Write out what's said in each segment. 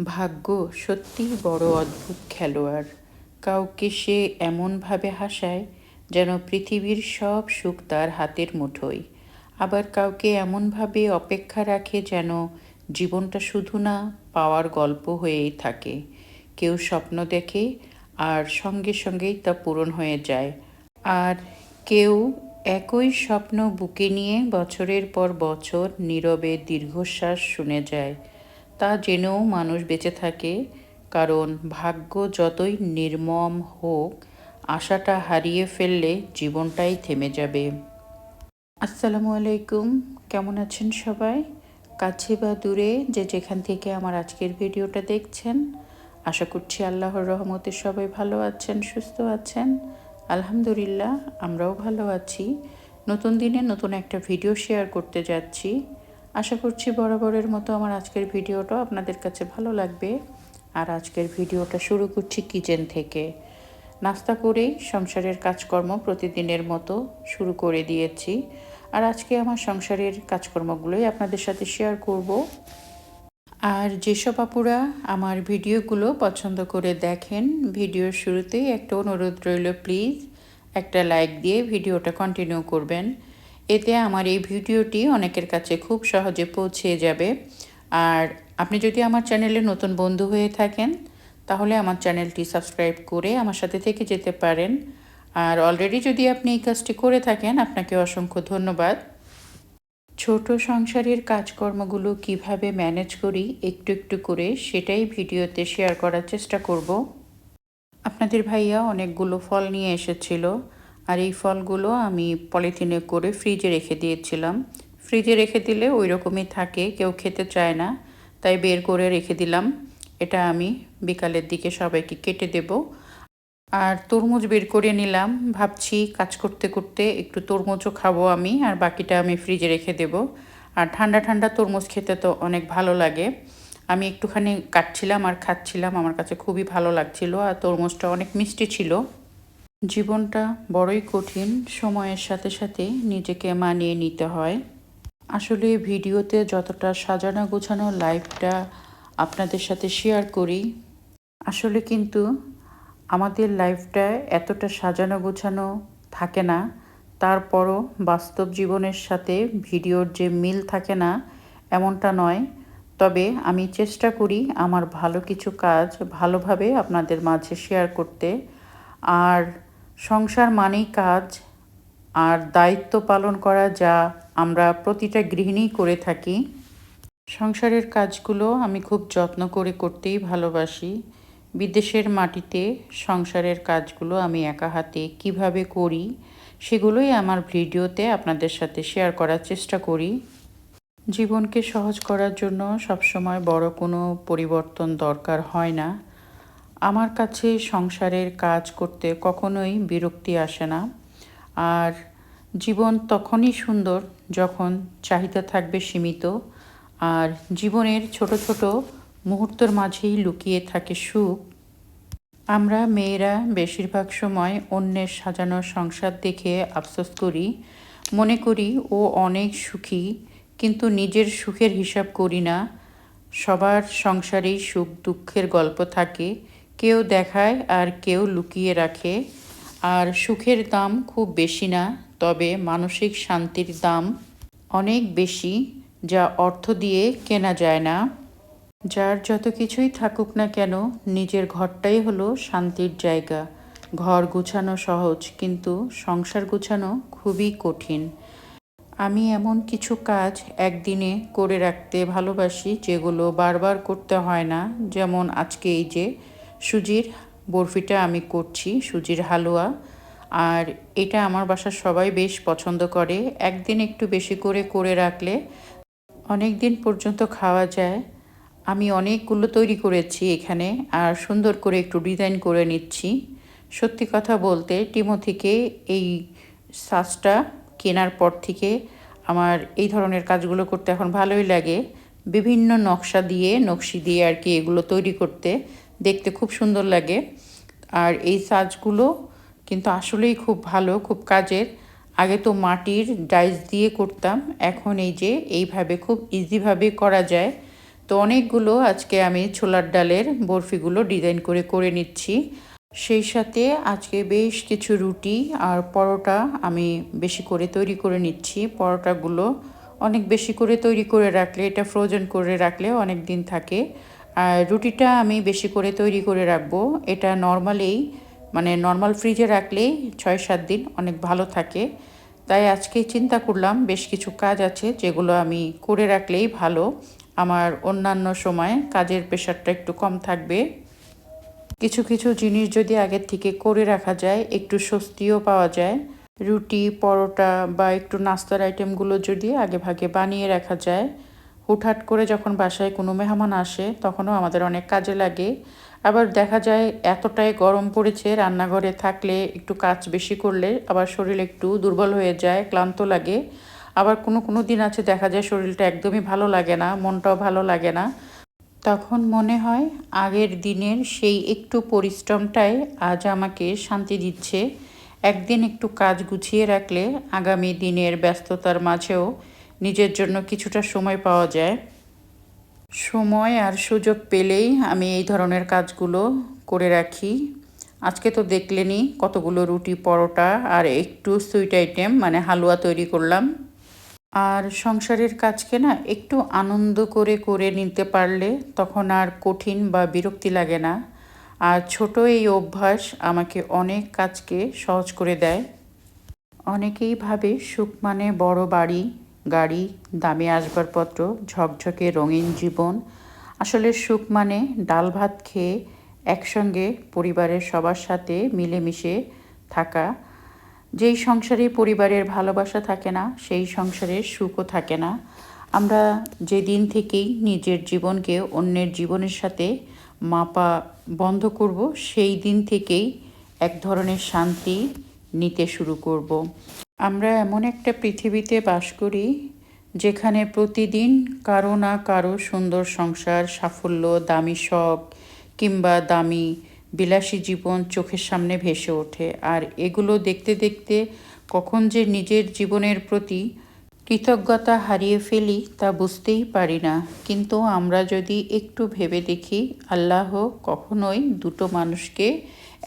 ভাগ্য সত্যিই বড় অদ্ভুত খেলোয়াড়। কাউকে সে এমনভাবে হাসায় যেন পৃথিবীর সব সুখ তার হাতের মুঠোয়। আবার কাউকে এমনভাবে অপেক্ষা রাখে যেন জীবনটা শুধু না পাওয়ার গল্প হয়েই থাকে। কেউ স্বপ্ন দেখে আর সঙ্গে সঙ্গেই তা পূরণ হয়ে যায়। আর কেউ একই স্বপ্ন বুকে নিয়ে বছরের পর বছর নীরবে দীর্ঘশ্বাস শুনে যায়। তা জেনেও মানুষ বেঁচে থাকে, কারণ ভাগ্য যতই নির্মম হোক, আশাটা হারিয়ে ফেললে জীবনটাই থেমে যাবে। আসসালামু আলাইকুম, কেমন আছেন সবাই? কাছে বা দূরে যে যেখান থেকে আমার আজকের ভিডিওটা দেখছেন, আশা করছি আল্লাহর রহমতে সবাই ভালো আছেন, সুস্থ আছেন। আলহামদুলিল্লাহ, আমরাও ভালো আছি। নতুন দিনে নতুন একটা ভিডিও শেয়ার করতে যাচ্ছি। আশা করছি বরাবরের মতো আমার আজকের ভিডিওটাও আপনাদের কাছে ভালো লাগবে। আর আজকের ভিডিওটা শুরু করছি কিচেন থেকে। নাস্তা করেই সংসারের কাজকর্ম প্রতিদিনের মতো শুরু করে দিয়েছি। আর আজকে আমার সংসারের কাজকর্মগুলোই আপনাদের সাথে শেয়ার করব। আর যেসব আপুরা আমার ভিডিওগুলো পছন্দ করে দেখেন, ভিডিওর শুরুতেই একটা অনুরোধ রইল, প্লিজ একটা লাইক দিয়ে ভিডিওটা কন্টিনিউ করবেন। এতে আমার এই ভিডিওটি অনেকের কাছে খুব সহজে পৌঁছে যাবে। আর আপনি যদি আমার চ্যানেলে নতুন বন্ধু হয়ে থাকেন, তাহলে আমার চ্যানেলটি সাবস্ক্রাইব করে আমার সাথে থেকে যেতে পারেন। আর অলরেডি যদি আপনি এই কাজটি করে থাকেন, আপনাকে অসংখ্য ধন্যবাদ। ছোট সংসারের কাজকর্মগুলো কিভাবে ম্যানেজ করি একটু একটু করে, সেটাই ভিডিওতে শেয়ার করার চেষ্টা করব। আপনাদের ভাইয়া অনেকগুলো ফল নিয়ে এসেছিল, আর এই ফলগুলো আমি পলিথিনে করে ফ্রিজে রেখে দিয়েছিলাম। ফ্রিজে রেখে দিলে ওই রকমই থাকে, কেউ খেতে চায় না, তাই বের করে রেখে দিলাম। এটা আমি বিকালের দিকে সবাইকে কেটে দেব। আর তরমুজ বের করে নিলাম, ভাবছি কাজ করতে করতে একটু তরমুজও খাবো আমি, আর বাকিটা আমি ফ্রিজে রেখে দেব। আর ঠান্ডা ঠান্ডা তরমুজ খেতে তো অনেক ভালো লাগে। আমি একটুখানি কাটছিলাম আর খাচ্ছিলাম, আমার কাছে খুবই ভালো লাগছিল, আর তরমুজটা অনেক মিষ্টি ছিল। জীবনটা বড়ই কঠিন, সময়ের সাথে সাথে নিজেকে মানিয়ে নিতে হয়। আসলে ভিডিওতে যতটা সাজানো গোছানো লাইফটা আপনাদের সাথে শেয়ার করি, আসলে কিন্তু আমাদের লাইফটা এতটা সাজানো গোছানো থাকে না। তারপরও বাস্তব জীবনের সাথে ভিডিওর যে মিল থাকে না, এমনটা নয়। তবে আমি চেষ্টা করি আমার ভালো কিছু কাজ ভালোভাবে আপনাদের মাঝে শেয়ার করতে। আর সংসার মানেই কাজ আর দায়িত্ব পালন করা, যা আমরা প্রতিটা গৃহিণী করে থাকি। সংসারের কাজগুলো আমি খুব যত্ন করে করতেই ভালোবাসি। বিদেশের মাটিতে সংসারের কাজগুলো আমি একা হাতে কিভাবে করি, সেগুলোই আমার ভিডিওতে আপনাদের সাথে শেয়ার করার চেষ্টা করি। জীবনকে সহজ করার জন্য সবসময় বড় কোনো পরিবর্তন দরকার হয় না। আমার কাছে সংসারের কাজ করতে কখনোই বিরক্তি আসে না। আর জীবন তখনই সুন্দর যখন চাহিদা থাকবে সীমিত, আর জীবনের ছোট ছোট মুহূর্তের মাঝেই লুকিয়ে থাকে সুখ। আমরা মেয়েরা বেশিরভাগ সময় অন্যের সাজানো সংসার দেখে আফসোস করি, মনে করি ও অনেক সুখী, কিন্তু নিজের সুখের হিসাব করি না। সবার সংসারেই সুখ দুঃখের গল্প থাকে, কেউ দেখায় আর কেউ লুকিয়ে রাখে। আর সুখের দাম খুব বেশি না, তবে মানসিক শান্তির দাম অনেক বেশি, যা অর্থ দিয়ে কেনা যায় না। যার যত কিছুই থাকুক না কেন, নিজের ঘরটাই হলো শান্তির জায়গা। ঘর গুছানো সহজ, কিন্তু সংসার গুছানো খুবই কঠিন। আমি এমন কিছু কাজ একদিনে করে রাখতে ভালোবাসি যেগুলো বারবার করতে হয় না। যেমন আজকে এই যে সুজির বরফিটা আমি করছি, সুজির হালুয়া। আর এটা আমার বাসার সবাই বেশ পছন্দ করে। একদিন একটু বেশি করে করে রাখলে অনেক দিন পর্যন্ত খাওয়া যায়। আমি অনেকগুলো তৈরি করেছি এখানে, আর সুন্দর করে একটু ডিজাইন করে নিচ্ছি। সত্যি কথা বলতে টিমোথিকে এই সাজটা কেনার পর থেকে আমার এই ধরনের কাজগুলো করতে এখন ভালোই লাগে। বিভিন্ন নকশি দিয়ে আর কি এগুলো তৈরি করতে দেখতে খুব সুন্দর লাগে। আর এই সাজগুলো কিন্তু আসলেই খুব ভালো, খুব কাজের। আগে তো মাটির ডাইস দিয়ে করতাম, এখন এই যে এইভাবে খুব ইজিভাবে করা যায়। তো অনেকগুলো আজকে আমি ছোলার ডালের বরফিগুলো ডিজাইন করে করে নিচ্ছি। সেই সাথে আজকে বেশ কিছু রুটি আর পরোটা আমি বেশি করে তৈরি করে নিচ্ছি। পরোটাগুলো অনেক বেশি করে তৈরি করে রাখলে, এটা ফ্রোজেন করে রাখলে অনেক দিন থাকে। আর রুটিটা আমি বেশি করে তৈরি করে রাখবো। এটা নর্মাল ফ্রিজে রাখলেই 6-7 দিন অনেক ভালো থাকে। তাই আজকে চিন্তা করলাম বেশ কিছু কাজ আছে যেগুলো আমি করে রাখলেই ভালো। আমার অন্যান্য সময় কাজের প্রেশারটা একটু কম থাকবে। কিছু কিছু জিনিস যদি আগের থেকে করে রাখা যায় একটু স্বস্তিও পাওয়া যায়। রুটি, পরোটা বা একটু নাস্তার আইটেমগুলো যদি আগে ভাগে বানিয়ে রাখা যায়, হুটহাট করে যখন বাসায় কোনো মেহমান আসে তখনও আমাদের অনেক কাজে লাগে। আবার দেখা যায় এতটাই গরম পড়েছে, রান্নাঘরে থাকলে একটু কাজ বেশি করলে আবার শরীর একটু দুর্বল হয়ে যায়, ক্লান্ত লাগে। আবার কোনো কোনো দিন আছে দেখা যায় শরীরটা একদমই ভালো লাগে না, মনটাও ভালো লাগে না। তখন মনে হয় আগের দিনের সেই একটু পরিশ্রমটাই আজ আমাকে শান্তি দিচ্ছে। একদিন একটু কাজ গুছিয়ে রাখলে আগামী দিনের ব্যস্ততার মাঝেও নিজের জন্য কিছুটা সময় পাওয়া যায়। সময় আর সুযোগ পেলেই আমি এই ধরনের কাজগুলো করে রাখি। আজকে তো দেখলেনই কতগুলো রুটি, পরোটা আর একটু সুইট আইটেম মানে হালুয়া তৈরি করলাম। আর সংসারের কাজকে না একটু আনন্দ করে করে নিতে পারলে তখন আর কঠিন বা বিরক্তি লাগে না। আর ছোট এই অভ্যাস আমাকে অনেক কাজকে সহজ করে দেয়। অনেকেই ভাবে সুখ মানে বড় বাড়ি, গাড়ি, দামি আসবাবপত্র, ঝকঝকে রঙিন জীবন। আসলে সুখ মানে ডাল ভাত খেয়ে একসঙ্গে পরিবারের সবার সাথে মিলেমিশে থাকা। যেই সংসারে পরিবারের ভালোবাসা থাকে না সেই সংসারের সুখও থাকে না। আমরা যেদিন থেকেই নিজের জীবনকে অন্যের জীবনের সাথে মাপা বন্ধ করব, সেই দিন থেকেই এক ধরনের শান্তি নিতে শুরু করব। আমরা এমন একটা পৃথিবীতে বাস করি যেখানে প্রতিদিন কারো না কারো সুন্দর সংসার, সাফল্য, দামি শখ কিংবা দামি বিলাসী জীবন চোখের সামনে ভেসে ওঠে। আর এগুলো দেখতে দেখতে কখন যে নিজের জীবনের প্রতি কৃতজ্ঞতা হারিয়ে ফেলি তা বুঝতেই পারি না। কিন্তু আমরা যদি একটু ভেবে দেখি, আল্লাহ কখনোই দুটো মানুষকে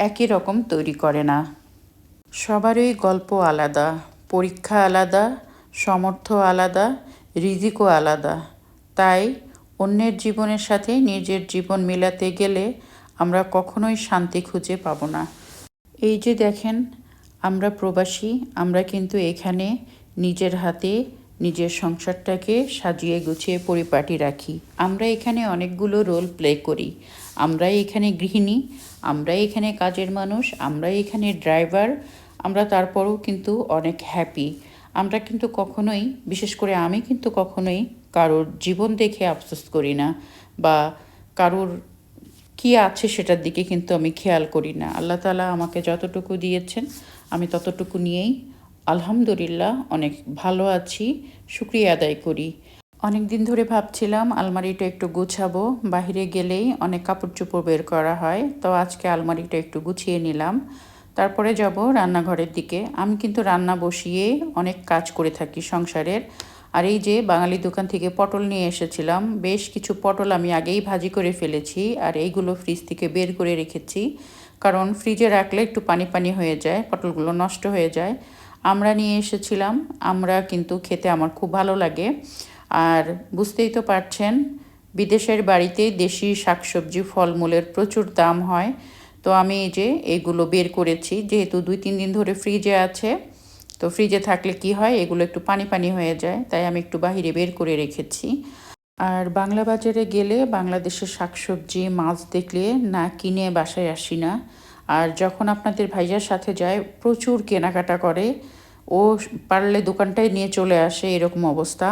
একই রকম তৈরি করে না। সবারই গল্প আলাদা, পরীক্ষা আলাদা, সামর্থ্য আলাদা, রিজিকও আলাদা। তাই অন্যের জীবনের সাথে নিজের জীবন মেলাতে গেলে আমরা কখনোই শান্তি খুঁজে পাব না। এই যে দেখেন, আমরা প্রবাসী, আমরা কিন্তু এখানে নিজের হাতে নিজের সংসারটাকে সাজিয়ে গুছিয়ে পরিপাটি রাখি। আমরা এখানে অনেকগুলো রোল প্লে করি। আমরাই এখানে গৃহিণী, আমরাই এখানে কাজের মানুষ, আমরাই এখানে ড্রাইভার। আমরা তারপরেও কিন্তু অনেক হ্যাপি। আমরা কিন্তু কখনোই, বিশেষ করে আমি কিন্তু কখনোই কারোর জীবন দেখে আফসোস করি না, বা কারোর কি আছে সেটার দিকে কিন্তু আমি খেয়াল করি না। আল্লাহ তাআলা আমাকে যতটুকু দিয়েছেন আমি ততটুকু নিয়েই আলহামদুলিল্লাহ অনেক ভালো আছি, শুকরিয়া আদায় করি। অনেক দিন ধরে ভাবছিলাম আলমারিটা একটু গুছাবো। বাহিরে গেলেই অনেক কাপড় চোপড় বের করা হয়, তো আজকে আলমারিটা একটু গুছিয়ে নিলাম। তারপরে যাব রান্নাঘরের দিকে। আমি কিন্তু রান্না বসিয়ে অনেক কাজ করে থাকি সংসারের। আর এই যে বাঙালি দোকান থেকে পটল নিয়ে এসেছিলাম, বেশ কিছু পটল আমি আগেই ভাজি করে ফেলেছি আর এইগুলো ফ্রিজ থেকে বের করে রেখেছি, কারণ ফ্রিজে রাখলে একটু পানি পানি হয়ে যায়, পটলগুলো নষ্ট হয়ে যায়। আমরা নিয়ে এসেছিলাম, আমরা কিন্তু খেতে আমার খুব ভালো লাগে। আর বুঝতেই তো পারছেন, বিদেশের বাড়িতে দেশি শাকসবজি ফলমূলের প্রচুর দাম হয়। তো আমি এই যে এগুলো বের করেছি, যেহেতু 2-3 দিন ধরে ফ্রিজে আছে। তো ফ্রিজে থাকলে কি হয়, এগুলো একটু পানি পানি হয়ে যায়, তাই আমি একটু বাহিরে বের করে রেখেছি। আর বাংলা বাজারে গেলে বাংলাদেশের শাকসবজি, মাছ দেখলে না কিনে বাসায় আসি না। আর যখন আপনাদের ভাইয়ার সাথে যায় প্রচুর কেনাকাটা করে, ও পারলে দোকানটায় নিয়ে চলে আসে, এরকম অবস্থা।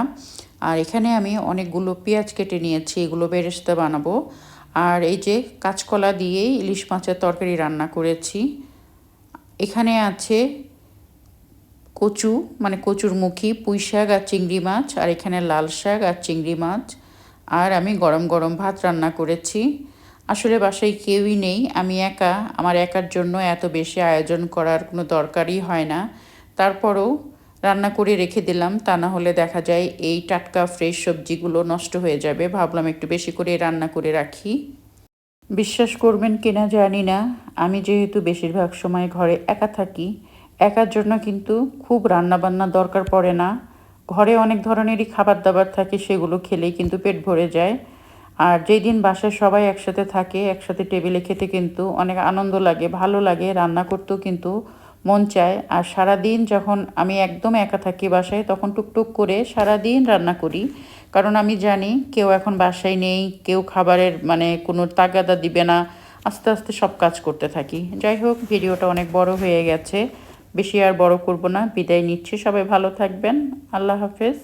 আর এখানে আমি অনেকগুলো পেঁয়াজ কেটে নিয়েছি, এগুলো বেরেস্তা বানাবো। আর এই যে কাঁচকলা দিয়েই ইলিশ মাছের তরকারি রান্না করেছি। এখানে আছে কচু, মানে কচুর মুখী, পুঁই শাক আর চিংড়ি মাছ, আর এখানে লাল শাক আর চিংড়ি মাছ। আর আমি গরম গরম ভাত রান্না করেছি। আসলে বাসায় কেউই নেই, আমি একা। আমার একার জন্য এত বেশি আয়োজন করার কোনো দরকারই হয় না। তারপরেও রান্না করে রেখে দিলাম, তা না হলে দেখা যায় এই টাটকা ফ্রেশ সবজিগুলো নষ্ট হয়ে যাবে। ভাবলাম একটু বেশি করে রান্না করে রাখি। বিশ্বাস করবেন কিনা জানি না, আমি যেহেতু বেশিরভাগ সময় ঘরে একা থাকি, একার জন্য কিন্তু খুব রান্নাবান্না দরকার পড়ে না। ঘরে অনেক ধরনেরই খাবার দাবার থাকে, সেগুলো খেলেই কিন্তু পেট ভরে যায়। আর যেই দিন বাসায় সবাই একসাথে থাকে, একসাথে টেবিলে খেতে কিন্তু অনেক আনন্দ লাগে, ভালো লাগে, রান্না করতেও কিন্তু মন চায়। আর সারাদিন যখন আমি একদম একা থাকি বাসায়, তখন টুকটুক করে সারাদিন রান্না করি। কারণ আমি জানি কেউ এখন বাসায় নেই, কেউ খাবারের কোনো তাগাদা দিবে না। আস্তে আস্তে সব কাজ করতে থাকি। যাই হোক, ভিডিওটা অনেক বড় হয়ে গেছে, বেশি আর বড় করব না, বিদায় নিচ্ছি। সবাই ভালো থাকবেন। আল্লাহ হাফেজ।